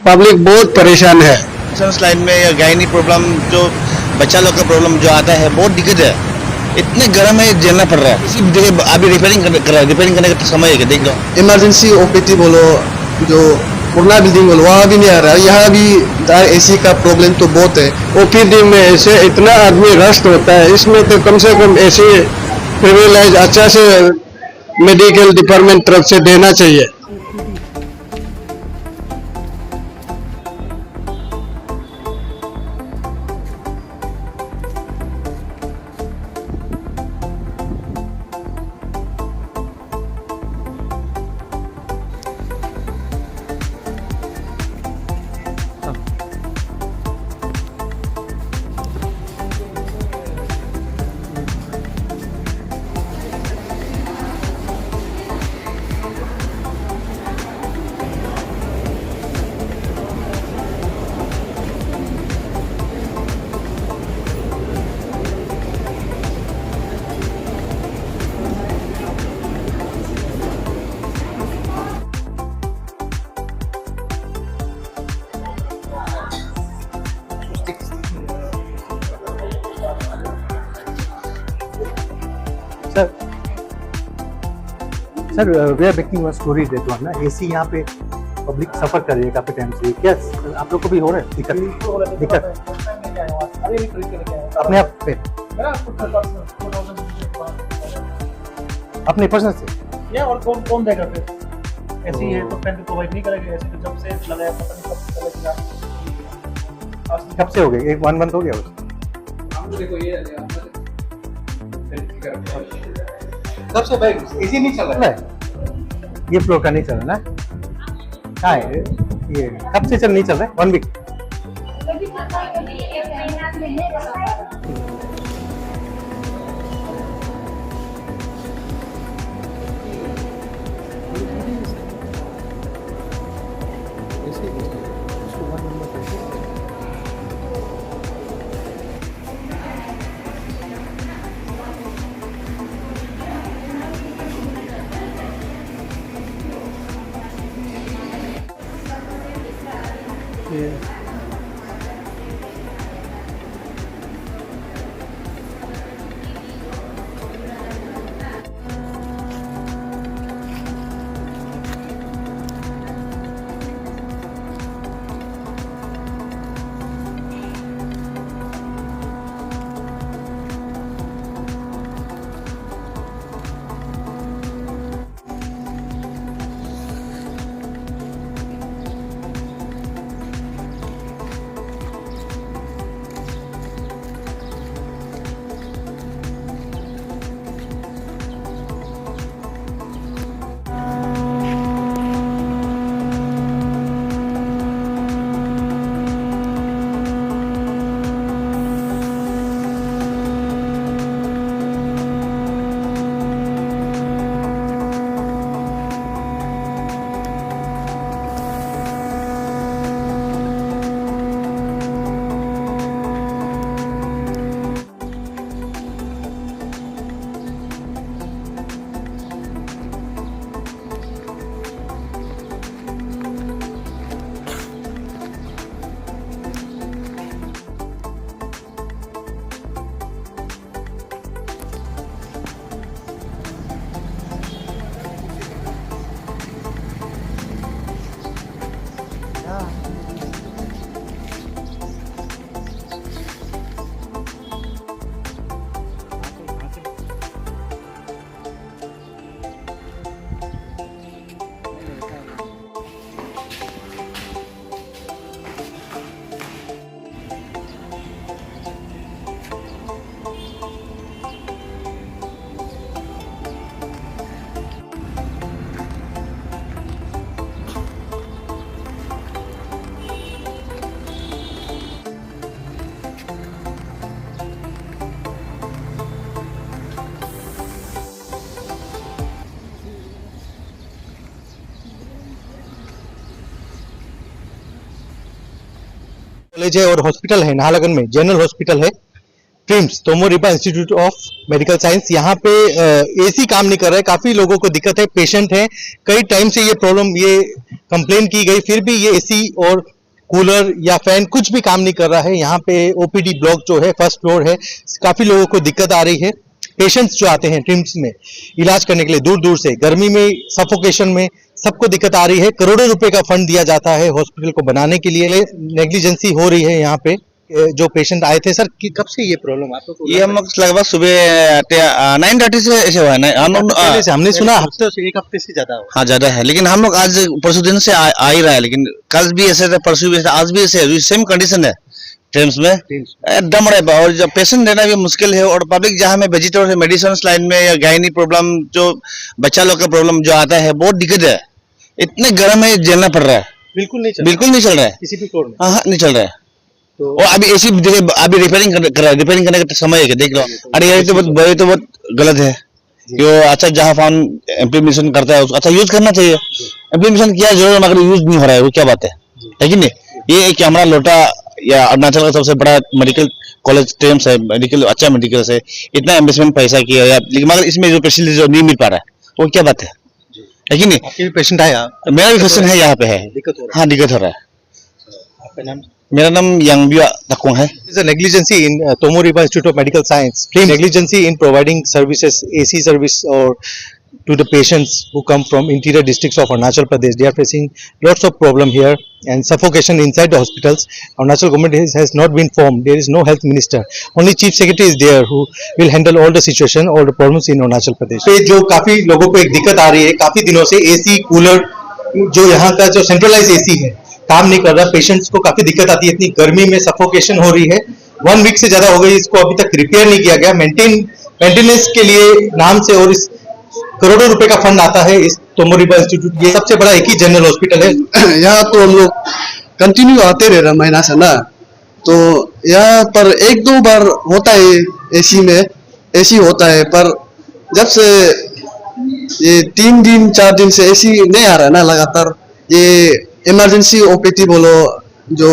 Public बहुत परेशान है। लाइन में या गायनी प्रॉब्लम जो बच्चा लोग का प्रॉब्लम जो आता है बहुत दिक्कत है। इतने गर्म है झेलना पड़ रहा है। इसी जगह अभी रिपेयरिंग कर रहा है, रिपेयरिंग करने का समय है, देख लो। इमरजेंसी ओपीडी बोलो, जो पुराना बिल्डिंग बोलो, वहाँ भी नहीं आ रहा है। यहाँ भी एसी का प्रॉब्लम तो बहुत है। ओपीडी में ऐसे इतना आदमी रश होता है, इसमें तो कम से कम ऐसे प्रिविलेज अच्छा से मेडिकल डिपार्टमेंट तरफ से देना चाहिए। Sir we are making one story that one ना एसी यहाँ पे पब्लिक सफर कर रही है काफी टाइम से। क्या आप लोग को भी हो रहा है दिक्कत अपने आप पे अपने पर्सनल से या और कौन देगा फिर ऐसी है तो पेन प्रोवाइड नहीं करेगा। ऐसे तो जब से लगाया पता नहीं कब से चलेगा। कब से हो गया? एक 1 मंथ हो गया हम देखो ये कब से भाई एसी नहीं चल रहा है। ये फ्लोर का नहीं चल रहा ना? क्या है ये कब से नहीं चल रहा है? 1 वीक। कॉलेज है और हॉस्पिटल है नाहरलगुन में, जनरल हॉस्पिटल है TRIMS, Tomo Riba institute of medical science. यहाँ पे एसी काम नहीं कर रहा है, काफी लोगों को दिक्कत है, पेशेंट है, कई टाइम से ये प्रॉब्लम ये कंप्लेन की गई, फिर भी ये एसी और कूलर या फैन कुछ भी काम नहीं कर रहा है। यहाँ पे ओपीडी ब्लॉक जो है फर्स्ट फ्लोर है, काफी लोगों को दिक्कत आ रही है। पेशेंट्स जो आते हैं ट्रिम्स में इलाज करने के लिए दूर दूर से, गर्मी में, सफोकेशन में, सबको दिक्कत आ रही है। करोड़ों रुपए का फंड दिया जाता है हॉस्पिटल को बनाने के लिए, नेग्लिजेंसी हो रही है यहाँ पे। जो पेशेंट आए थे सर, कब से ये प्रॉब्लम आपको? ये हम लोग लगभग सुबह 9:30 से ऐसे हुआ है ना, पहले से हमने सुना हफ्ते से, एक हफ्ते से ज्यादा हो। हाँ ज्यादा है, लेकिन हम लोग आज परसों दिन से आ ही रहा है, लेकिन कल भी ऐसे था, परसों भी ऐसे, आज भी ऐसे है, सेम कंडीशन है ट्रिम्स में एकदम रहे। और जब पेशेंट रहना भी मुश्किल है, और पब्लिक जहाँ में वेजिटेबल मेडिसिन लाइन में या गायनी प्रॉब्लम, जो बच्चा लोग का प्रॉब्लम जो आता है, बहुत दिक्कत है। इतने गर्म है, झेलना पड़ रहा है। बिल्कुल नहीं चल रहा है किसी भी फ्लोर में। हाँ नहीं चल रहा है। तो और अभी एसी अभी रिपेयरिंग कर रहा है, रिपेयरिंग करने का समय है, देख लो। अरे ये तो बहुत गलत है। जो अच्छा जहाँ फाउन इम्प्लीमेंटेशन करता है उसको अच्छा यूज करना चाहिए। इम्प्लीमेंटेशन किया जरूर, मगर यूज नहीं हो रहा है, वो क्या बात है कि नहीं? ये कि हमारा लोटा या अरुणाचल का सबसे बड़ा मेडिकल कॉलेज ट्रिम्स है, मेडिकल अच्छा मेडिकल से इतना इन्वेस्टमेंट पैसा किया है, लेकिन मगर इसमें जो फैसिलिटी जो नहीं मिल पा रहा है, वो क्या बात है कि नहीं? आपके भी पेशेंट आया? मेरा भी पेशेंट है यहाँ पे है। दिक्कत हो रहा है? हाँ दिक्कत हो रहा है। आपका नाम? मेरा नाम यंगबिया तकुंग है। There is a negligency in Tomoriba Institute of Medical Science. Negligency in providing services, AC service, or to the patients who come from interior districts of Arunachal Pradesh. They are facing lots of problem here and suffocation inside the hospitals. Arunachal government has not been formed. There is no health minister. Only chief secretary is there who will handle all the situation, all the problems in Arunachal Pradesh. पे जो काफी लोगों को एक दिक्कत आ रही है, काफी दिनों से AC कूलर जो यहाँ का जो सेंट्रलाइज AC है काम नहीं कर रहा। पेशेंट्स को काफी दिक्कत आती है, इतनी गर्मी में सफोकेशन हो रही है। 1 वीक से ज्यादा हो गई, इसको अभी तक रिपेयर नहीं किया गया। मेंटेनेंस के लिए नाम से और इस करोड़ों रुपए का फंड आता है इस तोमोरिबा इंस्टीट्यूट। ये सबसे बड़ा एक ही जनरल हॉस्पिटल है। यहाँ तो हम लोग कंटिन्यू आते रह रहे महीना से ना, तो यहाँ पर 1-2 बार होता है एसी में, एसी होता है, पर जब से ये 3 दिन 4 दिन से एसी नहीं आ रहा है ना लगातार, ये इमरजेंसी ओपीटी बोलो, जो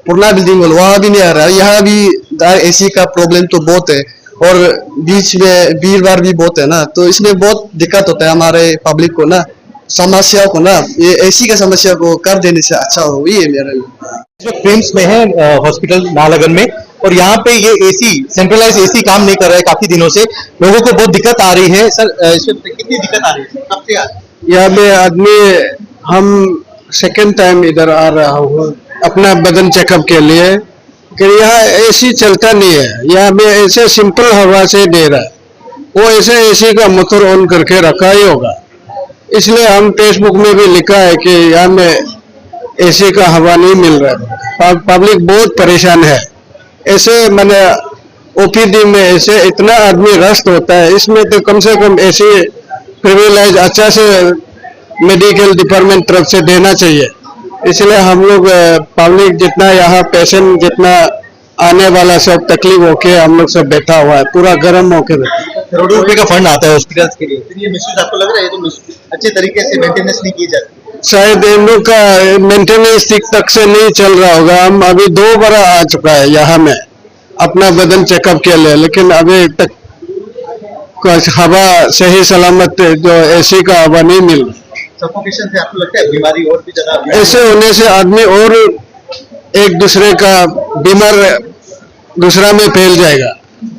पुराना बिल्डिंग बोलो, वहाँ भी नहीं आ रहा है। यहाँ भी एसी का प्रॉब्लम तो बहुत है, और बीच में भीड़ भाड़ भी बहुत है ना, तो इसमें बहुत दिक्कत होता है हमारे पब्लिक को ना, समस्या को ना। ये एसी का समस्या को कर देने से अच्छा हो, ये मेरा जो ट्रिम्स में है हॉस्पिटल नालागढ़ में, और यहाँ पे ये एसी सेंट्रलाइज एसी काम नहीं कर रहा है काफी दिनों से। लोगों को बहुत दिक्कत आ रही है सर। इसमें कितनी दिक्कत आ रही है? कब से आ रही है? यहाँ पे आदमी, हम सेकेंड टाइम इधर आ रहा हूँ अपना बदन चेकअप के लिए, कि यहाँ एसी चलता नहीं है। यहाँ पे ऐसे सिंपल हवा से दे रहा है, वो ऐसे एसी का मोटर ऑन करके रखा ही होगा। इसलिए हम फेसबुक में भी लिखा है कि यहाँ में एसी का हवा नहीं मिल रहा है, पब्लिक बहुत परेशान है। ऐसे मैंने ओपीडी में ऐसे इतना आदमी रश होता है, इसमें तो कम से कम ऐसी प्रिविलेज अच्छा से मेडिकल डिपार्टमेंट तरफ से देना चाहिए। इसलिए हम लोग पब्लिक जितना यहाँ पेशेंट जितना आने वाला सब तकलीफ होके हम लोग सब बैठा हुआ है, पूरा गर्म होके बैठा। करोड़ों रुपए का फंड आता है हॉस्पिटल्स के लिए, फिर ये मिसयूज आपको लग रहा है? ये तो अच्छे तरीके से मेंटेनेंस नहीं की जाती। शायद इन लोग का मेंटेनेंस ठीक तक से नहीं चल रहा होगा। हम अभी 2 बार आ चुका है यहाँ में अपना बदन चेकअप के लिए, लेकिन अभी तक हवा सही सलामत जो एसी का हवा नहीं मिल रहा। सफोकेशन से आपको लगता है बीमारी और भी ज्यादा? ऐसे होने से आदमी और एक दूसरे का बीमार दूसरा में फैल जाएगा,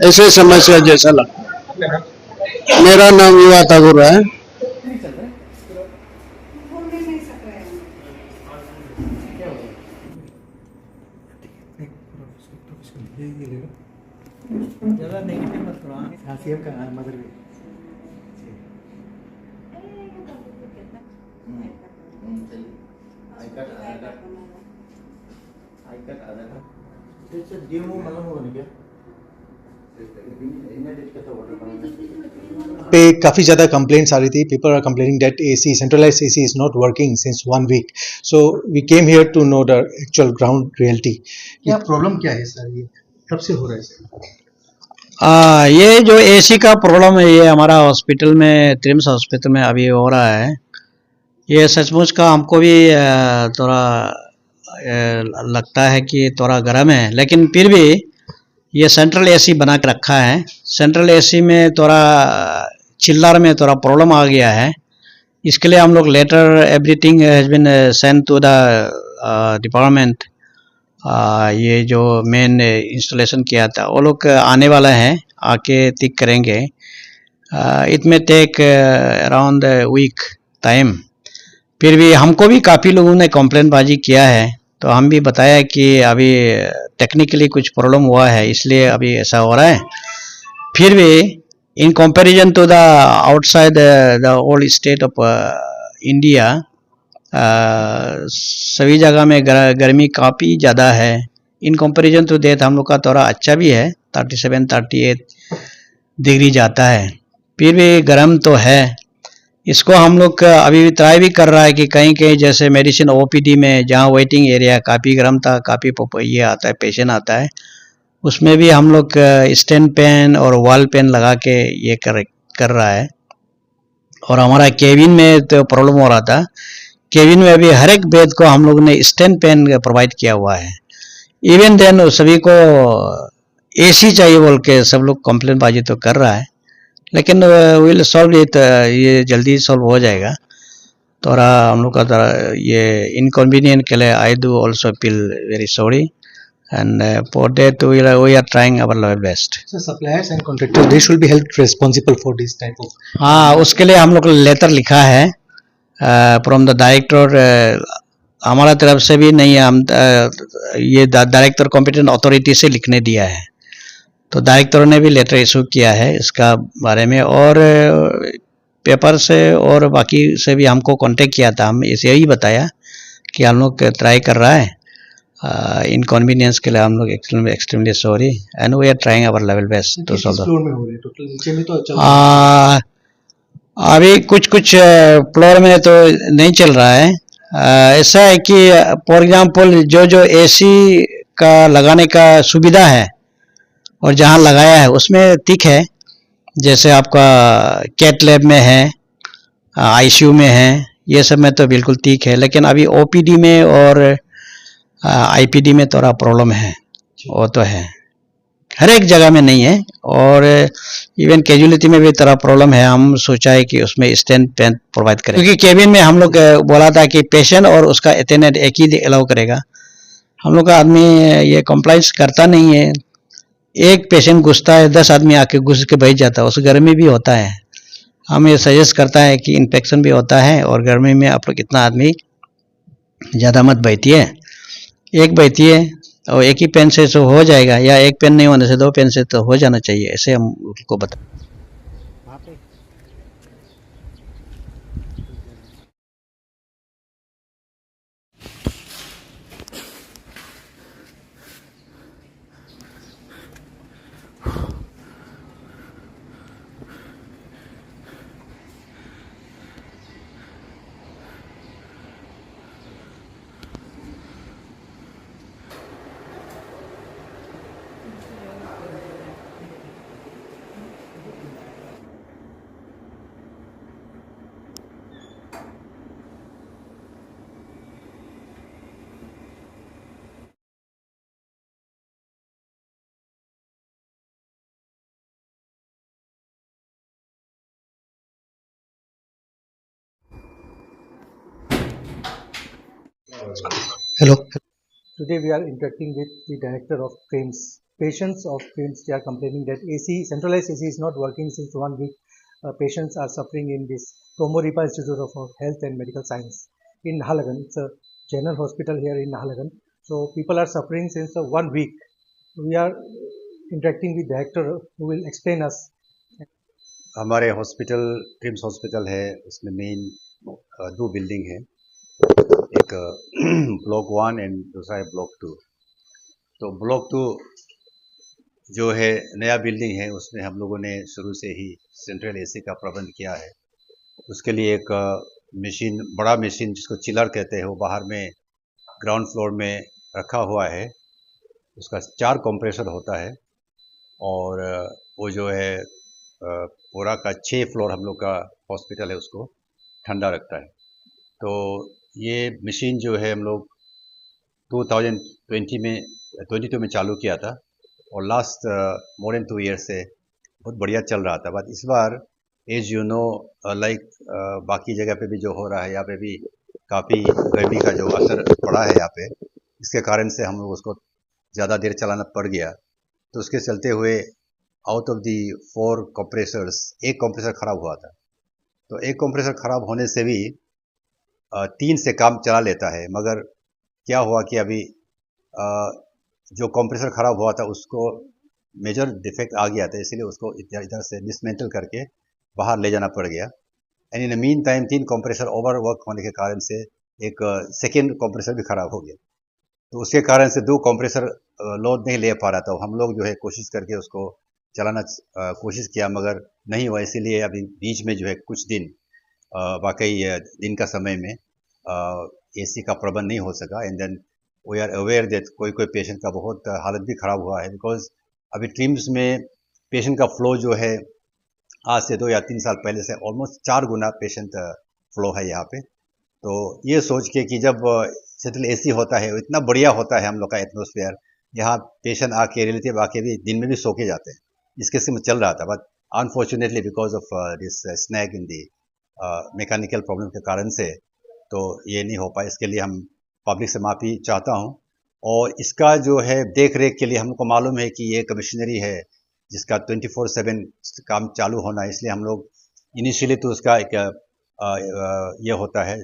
ऐसे समस्या जैसा लगता। मेरा नाम युवा ठाकुर है। पे काफी ज्यादा कंप्लेंट्स आ रही थी। People are complaining that AC, centralized AC is not working since 1 week. So we came here to know the actual ground reality. क्या प्रॉब्लम क्या है सर? ये कब से हो रहा है सर? ये जो एसी का प्रॉब्लम है, ये हमारा हॉस्पिटल में, ट्रिम्स हॉस्पिटल में अभी हो रहा है। ये सचमुच का हमको भी थोड़ा लगता है कि थोड़ा गर्म है, लेकिन फिर भी ये सेंट्रल एसी बना के रखा है। सेंट्रल एसी में थोड़ा चिल्लर में थोड़ा प्रॉब्लम आ गया है। इसके लिए हम लोग letter everything has been send to the department ये जो मेन इंस्टॉलेशन किया था वो लोग आने वाला है, आके ठीक करेंगे। इट में टेक अराउंड वीक टाइम। फिर भी हमको भी काफ़ी लोगों ने कंप्लेंट बाजी किया है, तो हम भी बताया कि अभी टेक्निकली कुछ प्रॉब्लम हुआ है इसलिए अभी ऐसा हो रहा है। फिर भी in comparison to the outside the old state of India, सभी जगह में गर्मी काफ़ी ज़्यादा है। इन कंपैरिजन टू दैट हम लोग का थोड़ा अच्छा भी है, 37-38 डिग्री जाता है। फिर भी गर्म तो है। इसको हम लोग अभी भी ट्राई भी कर रहा है कि कहीं कहीं जैसे मेडिसिन ओपीडी में जहाँ वेटिंग एरिया काफ़ी गर्म था, काफ़ी ये आता है, पेशेंट आता है, उसमें भी हम लोग स्टैंड पेन और वॉल पेन लगा के ये कर रहा है। और हमारा केबिन में तो प्रॉब्लम हो रहा था, केबिन में भी हर एक बेड को हम लोग ने स्टैंड पेन प्रोवाइड किया हुआ है। इवन देन सभी को एसी चाहिए बोल के सब लोग कंप्लेंट बाजी तो कर रहा है, लेकिन विल सॉल्व इट, ये जल्दी सॉल्व हो जाएगा। थोड़ा हम लोग का थोड़ा ये इनकन्वीनियंट के लिए I do also feel very sorry, and for that we are trying our level best. So suppliers and contractors, they should be held responsible for this type of. हाँ, उसके लिए हम लोग लेटर लिखा है फ्रॉम द डायरेक्टर। हमारा तरफ से भी नहीं है, हम ये डायरेक्टर कॉम्पिटेंट अथॉरिटी से लिखने दिया है, तो डायरेक्टर ने भी लेटर इशू किया है इसका बारे में। और पेपर से और बाकी से भी हमको कांटेक्ट किया था, हम इसे यही बताया कि हम लोग ट्राई कर रहा है, इनकन्वीनियंस के लिए हम लोग extremely sorry and we are trying our level best to solve. Floor में हो रहे टोटल, नीचे में तो चल अभी कुछ फ्लोर में तो नहीं चल रहा है। ऐसा है कि फॉर एग्जांपल जो एसी का लगाने का सुविधा है और जहां लगाया है उसमें ठीक है, जैसे आपका कैथ लैब में है, आईसीयू में है, ये सब में तो बिल्कुल ठीक है। लेकिन अभी ओपीडी में और आईपीडी में थोड़ा प्रॉब्लम है, वो तो है, हर एक जगह में नहीं है। और इवन कैजुअलिटी में भी थोड़ा प्रॉब्लम है। हम सोचा है कि उसमें स्टैंड पेन प्रोवाइड करें, क्योंकि केबिन में हम लोग बोला था कि पेशेंट और उसका अटेंडेंट एक ही अलाउ करेगा। हम लोग का आदमी ये कंप्लाइंस करता नहीं है, एक पेशेंट घुसता है, 10 आदमी आके घुस के बैठ जाता है, उस गर्मी भी होता है। हम ये सजेस्ट करता है कि इन्फेक्शन भी होता है और गर्मी में आप लोग इतना आदमी ज़्यादा मत बैठिए, एक बैठिए और एक ही पेन से तो हो जाएगा, या एक पेन नहीं होने से 2 पेन से तो हो जाना चाहिए, ऐसे हम उनको बता। Hello. Today we are interacting with the director of FAMES. Patients of FAMES, they are complaining that AC, centralized AC is not working since 1 week. Patients are suffering in this Tomoripa Institute of Health and Medical Science in Nahalagan. It's a general hospital here in Nahalagan. So people are suffering since 1 week. We are interacting with director who will explain us. हमारे hospital TRIMS hospital है, उसमें main 2 building है, एक block 1 and दूसरा है block 2। तो block 2 जो है नया बिल्डिंग है, उसमें हम लोगों ने शुरू से ही सेंट्रल एसी का प्रबंध किया है। उसके लिए एक मशीन, बड़ा मशीन जिसको चिलर कहते हैं, वो बाहर में ग्राउंड फ्लोर में रखा हुआ है। उसका 4 कंप्रेसर होता है और वो जो है पूरा का 6 फ्लोर हम लोग का हॉस्पिटल है उसको ठंडा रखता है। तो ये मशीन जो है हम लोग 2022 में चालू किया था और लास्ट मोर देन 2 ईयर्स से बहुत बढ़िया चल रहा था। बट इस बार एज यू नो लाइक बाकी जगह पे भी जो हो रहा है, यहाँ पे भी काफ़ी गर्मी का जो असर पड़ा है यहाँ पे, इसके कारण से हम लोग उसको ज़्यादा देर चलाना पड़ गया। तो उसके चलते हुए आउट ऑफ दी 4 कंप्रेसर्स एक कंप्रेसर ख़राब हुआ था। तो एक कंप्रेसर ख़राब होने से भी 3 से काम चला लेता है, मगर क्या हुआ कि अभी जो कंप्रेसर ख़राब हुआ था उसको मेजर डिफेक्ट आ गया था, इसलिए उसको इधर इधर से डिसमेंटल करके बाहर ले जाना पड़ गया। And in the mean time 3 compressor over work होने के कारण से एक सेकेंड कंप्रेसर भी ख़राब हो गया। तो उसके कारण से 2 कंप्रेसर लोड नहीं ले पा रहा था। हम लोग जो है कोशिश करके उसको चलाना कोशिश किया, मगर नहीं हुआ। इसीलिए अभी बीच में जो है कुछ दिन वाकई दिन का समय में एसी का प्रबंध नहीं हो सका। And then we are aware that कोई कोई पेशेंट का बहुत हालत भी ख़राब हुआ है, बिकॉज अभी ट्रिम्स में पेशेंट का फ्लो जो है आज से 2 या 3 साल पहले से ऑलमोस्ट 4 गुना पेशेंट फ्लो है यहाँ पे। तो ये सोच के कि जब सेंट्रल एसी होता है, इतना बढ़िया होता है हम लोग का एटमोसफेयर, यहाँ पेशेंट आके रिलेटिव आके भी दिन में भी सो के जाते हैं, इस किस्म में चल रहा था। But unfortunately because of this snag in the mechanical problem के कारण से तो ये नहीं हो पाया। इसके लिए हम पब्लिक से माफ़ी चाहता हूँ। और इसका जो है देख रेख के लिए हमको मालूम है कि ये कमिश्नरी है जिसका 24/7 काम चालू होना है, इसलिए हम लोग इनिशियली तो उसका एक ये होता है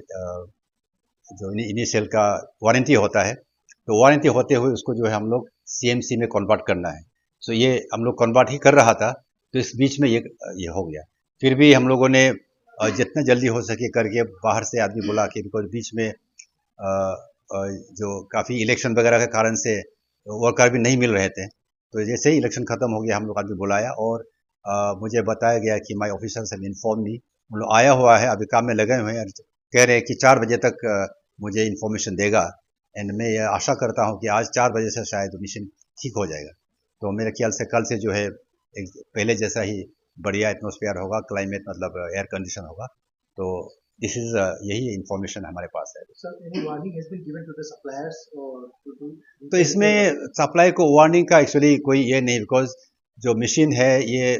जो इनिशियल का वारंटी होता है, तो वारंटी होते हुए उसको जो है हम लोग सीएमसी में कन्वर्ट करना है। सो ये हम लोग कन्वर्ट ही कर रहा था, तो इस बीच में ये हो गया। फिर भी हम लोगों ने जितना जल्दी हो सके करके बाहर से आदमी बुला के, बिकॉज बीच में जो काफ़ी इलेक्शन वगैरह के कारण से वर्कर भी नहीं मिल रहे थे, तो जैसे ही इलेक्शन ख़त्म हो गया हम लोग आदमी बुलाया और मुझे बताया गया कि my officers have inform me, हम लोग आया हुआ है, अभी काम में लगे हुए हैं, कह रहे हैं कि 4 बजे तक मुझे इन्फॉर्मेशन देगा। एंड मैं ये आशा करता हूँ कि आज 4 बजे से शायद मिशन ठीक हो जाएगा। तो मेरे ख्याल से कल से जो है एक पहले जैसा ही बढ़िया एटमॉस्फेयर होगा, क्लाइमेट मतलब एयर कंडीशन होगा। तो दिस इज यही इन्फॉर्मेशन हमारे पास है। Sir, any warning has been given to the suppliers or to तो इसमें सप्लाई को वार्निंग का एक्चुअली कोई ये नहीं, बिकॉज जो मशीन है ये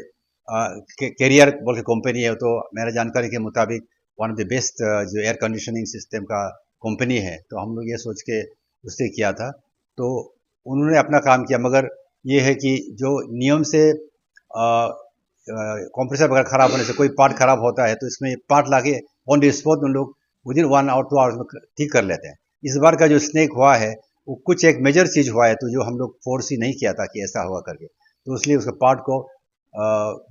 कैरियर बोल के कंपनी है, तो मेरा जानकारी के मुताबिक वन ऑफ द बेस्ट जो एयर कंडीशनिंग सिस्टम का कंपनी है, तो हम लोग ये सोच के उससे किया था, तो उन्होंने अपना काम किया। मगर ये है कि जो नियम से कंप्रेसर वगैरह ख़राब होने से कोई पार्ट ख़राब होता है, तो इसमें पार्ट लाके ऑन द स्पॉट उन लोग विदिन 1 और 2 आवर्स में ठीक कर लेते हैं। इस बार का जो स्नेक हुआ है वो कुछ एक मेजर चीज़ हुआ है, तो जो हम लोग फोर्स ही नहीं किया था कि ऐसा हुआ करके, तो इसलिए उसके पार्ट को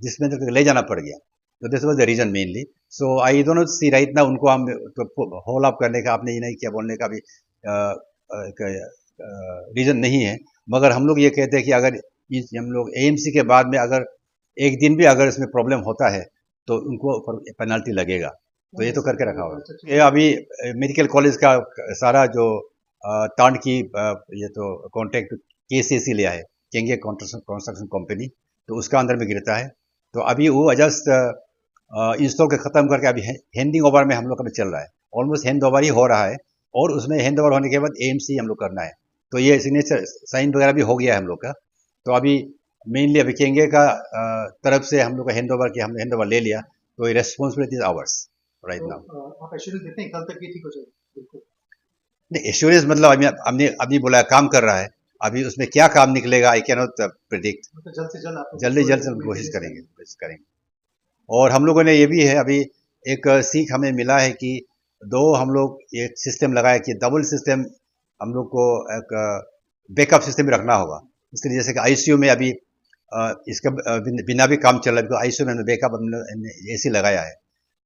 जिसमें तक ले जाना पड़ गया। तो this was the reason mainly. So I don't see right ना उनको हम तो होल अप करने का, आपने ये नहीं किया बोलने का भी रीज़न नहीं है। मगर हम लोग ये कहते हैं कि अगर हम लोग एएमसी के बाद में अगर एक दिन भी अगर इसमें प्रॉब्लम होता है तो उनको पेनल्टी लगेगा, तो ये तो करके रखा हुआ है। ये अभी मेडिकल कॉलेज का सारा जो तांड की ये तो कॉन्ट्रैक्ट केसीसी लिया है, केंगे कंस्ट्रक्शन कंपनी, तो उसका अंदर में गिरता है। तो अभी वो जस्ट इंस्टॉल के ख़त्म करके अभी हैंडिंग ओवर में हम लोग का चल रहा है, ऑलमोस्ट हैंड ओवर ही हो रहा है, और उसमें हैंड ओवर होने के बाद एएमसी हम लोग करना है। तो ये सिग्नेचर साइन वगैरह भी हो गया है हम लोग का। तो अभी मेनली अभी केंगे का तरफ से हम लोग का हैंड ओवर किया, हमने हैंड ओवर ले लिया, तो ये responsibility is ours right now. आप एश्योरेंस देते हैं कल तक ये ठीक हो जाएगा? बिल्कुल नहीं, एश्योरेंस मतलब हमने अभी बोला काम कर रहा है, अभी उसमें क्या काम निकलेगा आई कैन नॉट प्रिडिक्ट। मतलब जल्द से जल्द आप जल्दी जल्द से कोशिश करेंगे। और हम लोगों ने ये भी है, अभी एक सीख हमें मिला है कि हम लोग ये सिस्टम लगाए कि डबल सिस्टम हम लोग को एक बैकअप सिस्टम भी रखना होगा। इसलिए जैसे कि आईसीयू में अभी इसका बिना भी काम चल रहा है, बिकॉज आईसीयू में हमने बैकअप एसी लगाया है।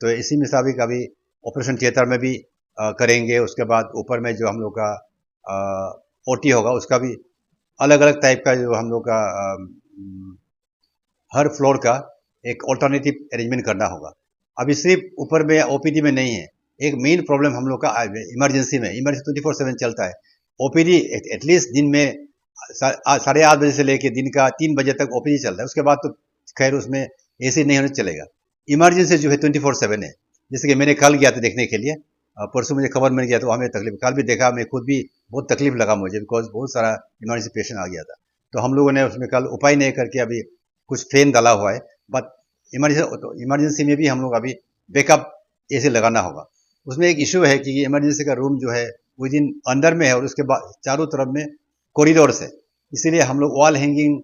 तो इसी मुताबिक अभी ऑपरेशन थिएटर में भी करेंगे। उसके बाद ऊपर में जो हम लोग का ओटी होगा उसका भी अलग अलग टाइप का जो हम लोग का हर फ्लोर का एक ऑल्टरनेटिव अरेंजमेंट करना होगा। अभी सिर्फ ऊपर में ओपीडी में नहीं है, एक मेन प्रॉब्लम हम लोग का इमरजेंसी में, इमरजेंसी 24/7 चलता है। ओपीडी एटलीस्ट दिन में 8:30 बजे से लेकर दिन का 3 बजे तक ओपीडी चल रहा है, उसके बाद तो खैर उसमें एसी नहीं होने चलेगा। इमरजेंसी जो है 24/7 है। जैसे कि मैंने कल गया था देखने के लिए, परसों मुझे खबर मिल गया तो हमें तकलीफ, कल भी देखा, मैं खुद भी बहुत तकलीफ लगा मुझे, बिकॉज बहुत सारा इमरजेंसी पेशेंट आ गया था। तो हम लोगों ने उसमें कल उपाय नहीं करके अभी कुछ फैन डाला हुआ है, बट इमरजेंसी में भी हम लोग अभी बैकअप एसी लगाना होगा। उसमें एक इशू है कि इमरजेंसी का रूम जो है विद इन अंदर में है और उसके बाद चारों तरफ में कॉरिडोर्स है, इसीलिए हम लोग वॉल हैंगिंग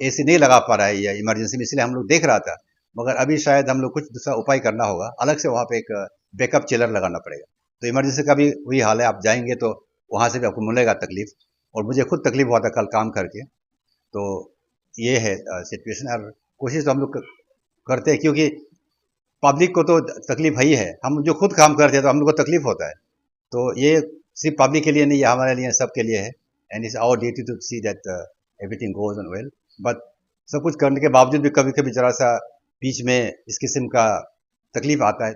एसी नहीं लगा पा रहा है या इमरजेंसी में, इसलिए हम लोग देख रहा था। मगर अभी शायद हम लोग कुछ दूसरा उपाय करना होगा, अलग से वहाँ पे एक बैकअप चिलर लगाना पड़ेगा। तो इमरजेंसी का भी वही हाल है, आप जाएंगे तो वहाँ से भी आपको मिलेगा तकलीफ, और मुझे खुद तकलीफ हुआ था कल काम करके। तो ये है सिचुएशन, और कोशिश तो हम लोग करते हैं, क्योंकि पब्लिक को तो तकलीफ ही है, हम जो खुद काम करते हैं तो हम लोग को तकलीफ होता है। तो ये सिर्फ पब्लिक के लिए नहीं, ये हमारे लिए सबके लिए है, and it's our duty to see that everything goes on well. But सब कुछ करने के बावजूद भी कभी कभी जरा सा बीच में इस किस्म का तकलीफ आता है।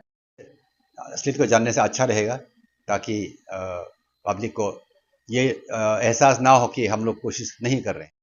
असलियत को जानने से अच्छा रहेगा, ताकि पब्लिक को ये एहसास ना हो कि हम लोग कोशिश नहीं कर रहे हैं।